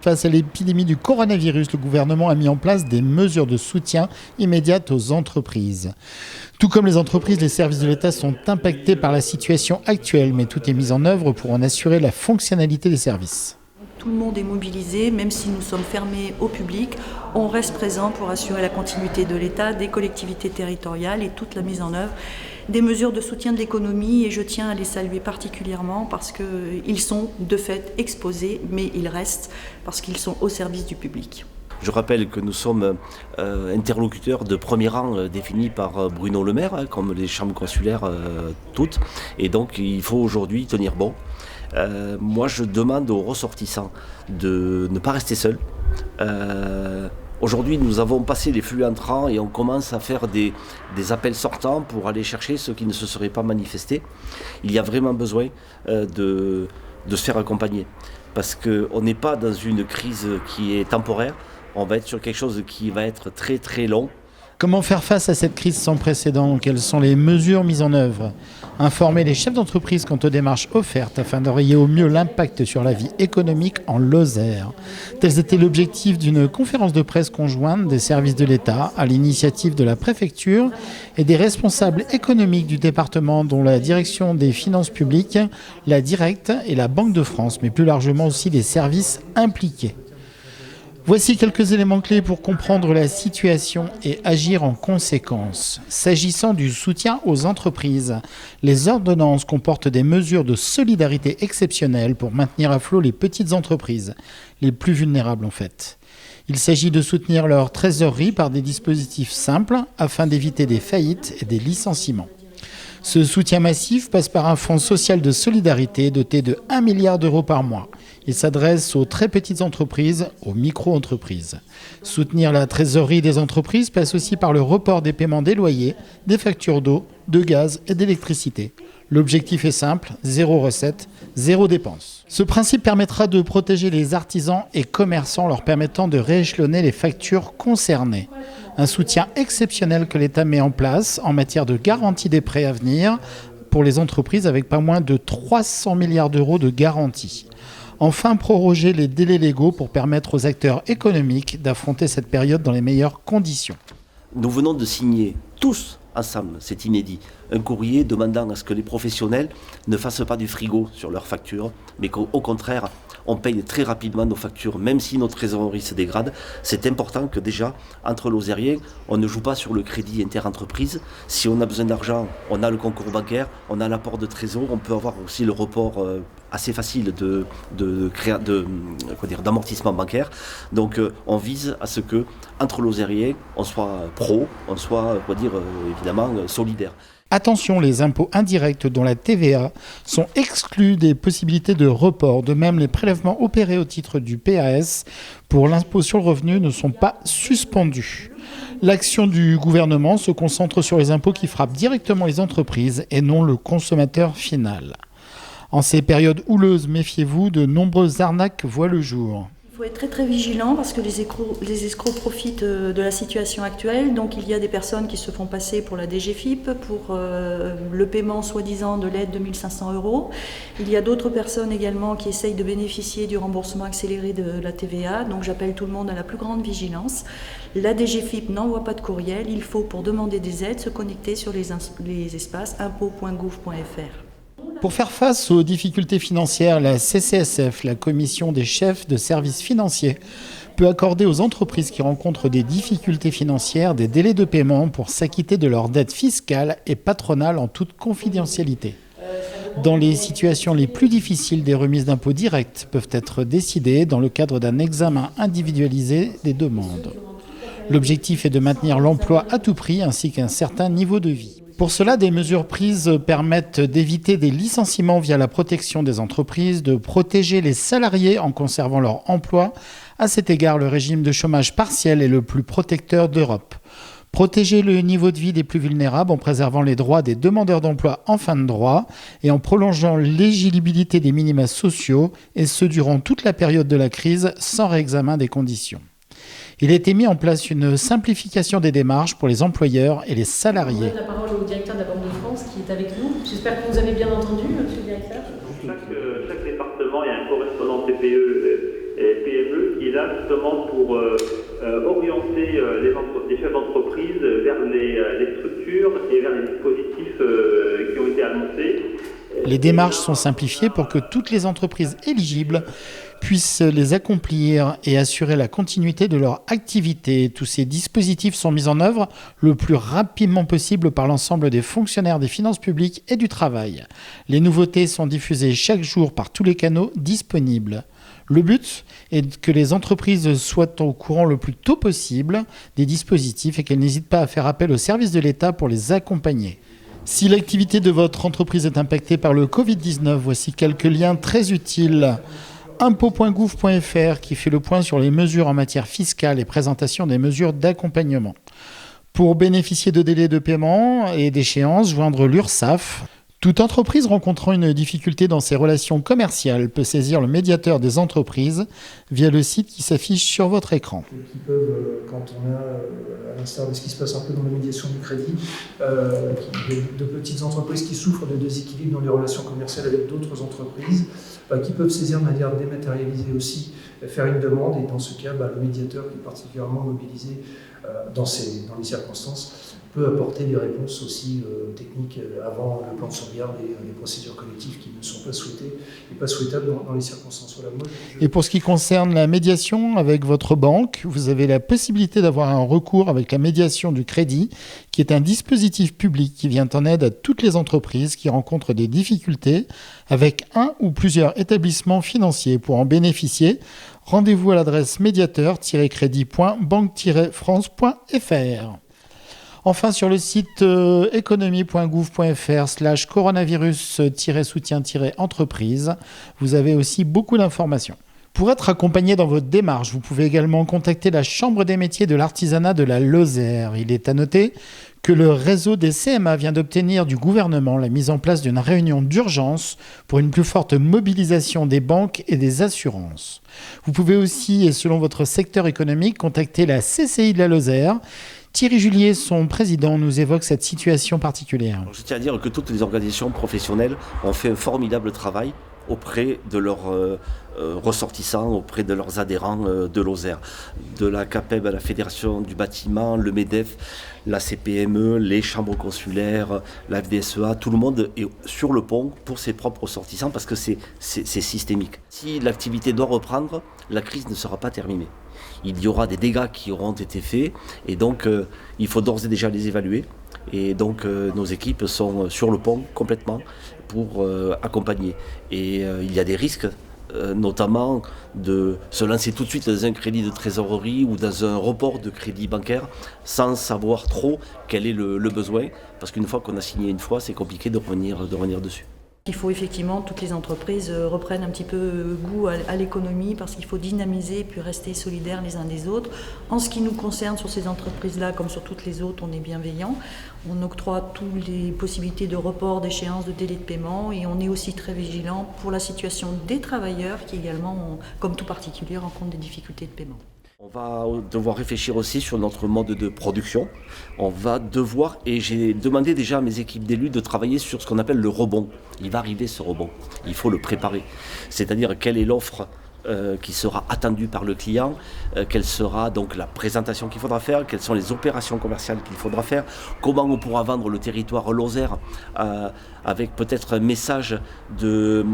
Face à l'épidémie du coronavirus, le gouvernement a mis en place des mesures de soutien immédiates aux entreprises. Tout comme les entreprises, les services de l'État sont impactés par la situation actuelle, mais tout est mis en œuvre pour en assurer la fonctionnalité des services. Tout le monde est mobilisé, même si nous sommes fermés au public, on reste présent pour assurer la continuité de l'État, des collectivités territoriales et toute la mise en œuvre des mesures de soutien de l'économie, et je tiens à les saluer particulièrement parce qu'ils sont de fait exposés, mais ils restent parce qu'ils sont au service du public. Je rappelle que nous sommes interlocuteurs de premier rang définis par Bruno Le Maire, comme les chambres consulaires toutes, et donc il faut aujourd'hui tenir bon. Moi je demande aux ressortissants de ne pas rester seuls. Aujourd'hui, nous avons passé les flux entrants et on commence à faire des appels sortants pour aller chercher ceux qui ne se seraient pas manifestés. Il y a vraiment besoin de se faire accompagner parce qu'on n'est pas dans une crise qui est temporaire, on va être sur quelque chose qui va être très très long. Comment faire face à cette crise sans précédent ? Quelles sont les mesures mises en œuvre ? Informer les chefs d'entreprise quant aux démarches offertes afin d'enrayer au mieux l'impact sur la vie économique en Lozère. Tel était l'objectif d'une conférence de presse conjointe des services de l'État à l'initiative de la préfecture et des responsables économiques du département, dont la direction des finances publiques, la Directe et la Banque de France, mais plus largement aussi les services impliqués. Voici quelques éléments clés pour comprendre la situation et agir en conséquence. S'agissant du soutien aux entreprises, les ordonnances comportent des mesures de solidarité exceptionnelles pour maintenir à flot les petites entreprises, les plus vulnérables en fait. Il s'agit de soutenir leur trésorerie par des dispositifs simples afin d'éviter des faillites et des licenciements. Ce soutien massif passe par un fonds social de solidarité doté de 1 milliard d'euros par mois. Il s'adresse aux très petites entreprises, aux micro-entreprises. Soutenir la trésorerie des entreprises passe aussi par le report des paiements des loyers, des factures d'eau, de gaz et d'électricité. L'objectif est simple, 0 recette, 0 dépense. Ce principe permettra de protéger les artisans et commerçants, leur permettant de rééchelonner les factures concernées. Un soutien exceptionnel que l'État met en place en matière de garantie des prêts à venir pour les entreprises avec pas moins de 300 milliards d'euros de garantie. Enfin, proroger les délais légaux pour permettre aux acteurs économiques d'affronter cette période dans les meilleures conditions. Nous venons de signer tous ensemble, c'est inédit, un courrier demandant à ce que les professionnels ne fassent pas du frigo sur leurs factures, mais qu'au contraire, on paye très rapidement nos factures, même si notre trésorerie se dégrade. C'est important que déjà, entre Lozériens, on ne joue pas sur le crédit interentreprise. Si on a besoin d'argent, on a le concours bancaire, on a l'apport de trésor, on peut avoir aussi le report assez facile d'amortissement bancaire. Donc on vise à ce que, entre Lozériens, on soit pro, on soit évidemment solidaire. Attention, les impôts indirects dont la TVA sont exclus des possibilités de report. De même, les prélèvements opérés au titre du PAS pour l'impôt sur le revenu ne sont pas suspendus. L'action du gouvernement se concentre sur les impôts qui frappent directement les entreprises et non le consommateur final. En ces périodes houleuses, méfiez-vous, de nombreuses arnaques voient le jour. Il faut être très très vigilant parce que les escrocs profitent de la situation actuelle. Donc il y a des personnes qui se font passer pour la DGFiP, pour le paiement soi-disant de l'aide de 1 500 €. Il y a d'autres personnes également qui essayent de bénéficier du remboursement accéléré de la TVA. Donc j'appelle tout le monde à la plus grande vigilance. La DGFiP n'envoie pas de courriel. Il faut, pour demander des aides, se connecter sur les espaces impôts.gouv.fr. Pour faire face aux difficultés financières, la CCSF, la Commission des chefs de services financiers, peut accorder aux entreprises qui rencontrent des difficultés financières des délais de paiement pour s'acquitter de leurs dettes fiscales et patronales en toute confidentialité. Dans les situations les plus difficiles, des remises d'impôts directes peuvent être décidées dans le cadre d'un examen individualisé des demandes. L'objectif est de maintenir l'emploi à tout prix ainsi qu'un certain niveau de vie. Pour cela, des mesures prises permettent d'éviter des licenciements via la protection des entreprises, de protéger les salariés en conservant leur emploi. À cet égard, le régime de chômage partiel est le plus protecteur d'Europe. Protéger le niveau de vie des plus vulnérables en préservant les droits des demandeurs d'emploi en fin de droit et en prolongeant l'éligibilité des minima sociaux, et ce durant toute la période de la crise sans réexamen des conditions. Il a été mis en place une simplification des démarches pour les employeurs et les salariés. Je donne la parole au directeur de la Banque de France qui est avec nous. J'espère que vous avez bien entendu, monsieur le directeur. Chaque département, il y a un correspondant TPE et PME qui est là justement pour orienter les chefs d'entreprise vers les structures et vers les dispositifs qui ont été annoncés. Les démarches sont simplifiées pour que toutes les entreprises éligibles puissent les accomplir et assurer la continuité de leur activité. Tous ces dispositifs sont mis en œuvre le plus rapidement possible par l'ensemble des fonctionnaires des finances publiques et du travail. Les nouveautés sont diffusées chaque jour par tous les canaux disponibles. Le but est que les entreprises soient au courant le plus tôt possible des dispositifs et qu'elles n'hésitent pas à faire appel aux services de l'État pour les accompagner. Si l'activité de votre entreprise est impactée par le Covid-19, voici quelques liens très utiles. Impôts.gouv.fr qui fait le point sur les mesures en matière fiscale et présentation des mesures d'accompagnement. Pour bénéficier de délais de paiement et d'échéances, joindre l'URSSAF. Toute entreprise rencontrant une difficulté dans ses relations commerciales peut saisir le médiateur des entreprises via le site qui s'affiche sur votre écran. Qui peuvent, quand on a, à l'instar de ce qui se passe un peu dans la médiation du crédit, de petites entreprises qui souffrent de déséquilibre dans les relations commerciales avec d'autres entreprises, qui peuvent saisir de manière dématérialisée aussi, faire une demande, et dans ce cas, le médiateur qui est particulièrement mobilisé dans les circonstances peut apporter des réponses aussi techniques avant le plan de sauvegarde et les procédures collectives qui ne sont pas souhaitées et pas souhaitables dans les circonstances. Voilà, Et pour ce qui concerne la médiation avec votre banque, vous avez la possibilité d'avoir un recours avec la médiation du crédit, qui est un dispositif public qui vient en aide à toutes les entreprises qui rencontrent des difficultés avec un ou plusieurs établissements financiers. Pour en bénéficier, rendez-vous à l'adresse médiateur-crédit.banque-france.fr. Enfin, sur le site économie.gouv.fr/coronavirus-soutien-entreprise, vous avez aussi beaucoup d'informations. Pour être accompagné dans votre démarche, vous pouvez également contacter la Chambre des métiers de l'artisanat de la Lozère. Il est à noter que le réseau des CMA vient d'obtenir du gouvernement la mise en place d'une réunion d'urgence pour une plus forte mobilisation des banques et des assurances. Vous pouvez aussi, et selon votre secteur économique, contacter la CCI de la Lozère. Thierry Julier, son président, nous évoque cette situation particulière. Alors, je tiens à dire que toutes les organisations professionnelles ont fait un formidable travail auprès de leurs ressortissants, auprès de leurs adhérents de Lozère. De la CAPEB à la Fédération du bâtiment, le MEDEF, la CPME, les chambres consulaires, la FDSEA, tout le monde est sur le pont pour ses propres ressortissants parce que c'est systémique. Si l'activité doit reprendre, la crise ne sera pas terminée. Il y aura des dégâts qui auront été faits et donc il faut d'ores et déjà les évaluer. Et donc nos équipes sont sur le pont complètement pour accompagner. Et il y a des risques, notamment de se lancer tout de suite dans un crédit de trésorerie ou dans un report de crédit bancaire sans savoir trop quel est le besoin. Parce qu'une fois qu'on a signé une fois, c'est compliqué de revenir dessus. Il faut effectivement que toutes les entreprises reprennent un petit peu goût à l'économie parce qu'il faut dynamiser et puis rester solidaires les uns des autres. En ce qui nous concerne sur ces entreprises-là, comme sur toutes les autres, on est bienveillant. On octroie toutes les possibilités de report, d'échéance, de délai de paiement et on est aussi très vigilant pour la situation des travailleurs qui également, comme tout particulier, rencontrent des difficultés de paiement. On va devoir réfléchir aussi sur notre mode de production. On va devoir, et j'ai demandé déjà à mes équipes d'élus de travailler sur ce qu'on appelle le rebond. Il va arriver ce rebond, il faut le préparer. C'est-à-dire quelle est l'offre qui sera attendue par le client, quelle sera donc la présentation qu'il faudra faire, quelles sont les opérations commerciales qu'il faudra faire, comment on pourra vendre le territoire lozère avec peut-être un message de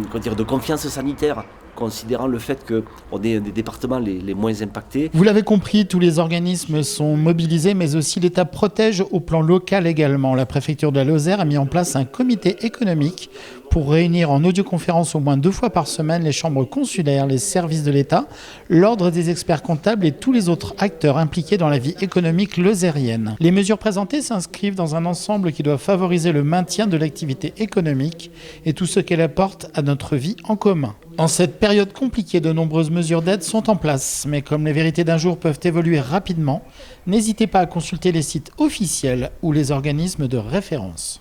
confiance sanitaire, considérant le fait qu'on est un des départements les moins impactés. Vous l'avez compris, tous les organismes sont mobilisés, mais aussi l'État protège au plan local également. La préfecture de la Lozère a mis en place un comité économique pour réunir en audioconférence au moins 2 fois par semaine les chambres consulaires, les services de l'État, l'ordre des experts comptables et tous les autres acteurs impliqués dans la vie économique lozérienne. Les mesures présentées s'inscrivent dans un ensemble qui doit favoriser le maintien de l'activité économique et tout ce qu'elle apporte à notre vie en commun. En cette période compliquée, de nombreuses mesures d'aide sont en place, mais comme les vérités d'un jour peuvent évoluer rapidement, n'hésitez pas à consulter les sites officiels ou les organismes de référence.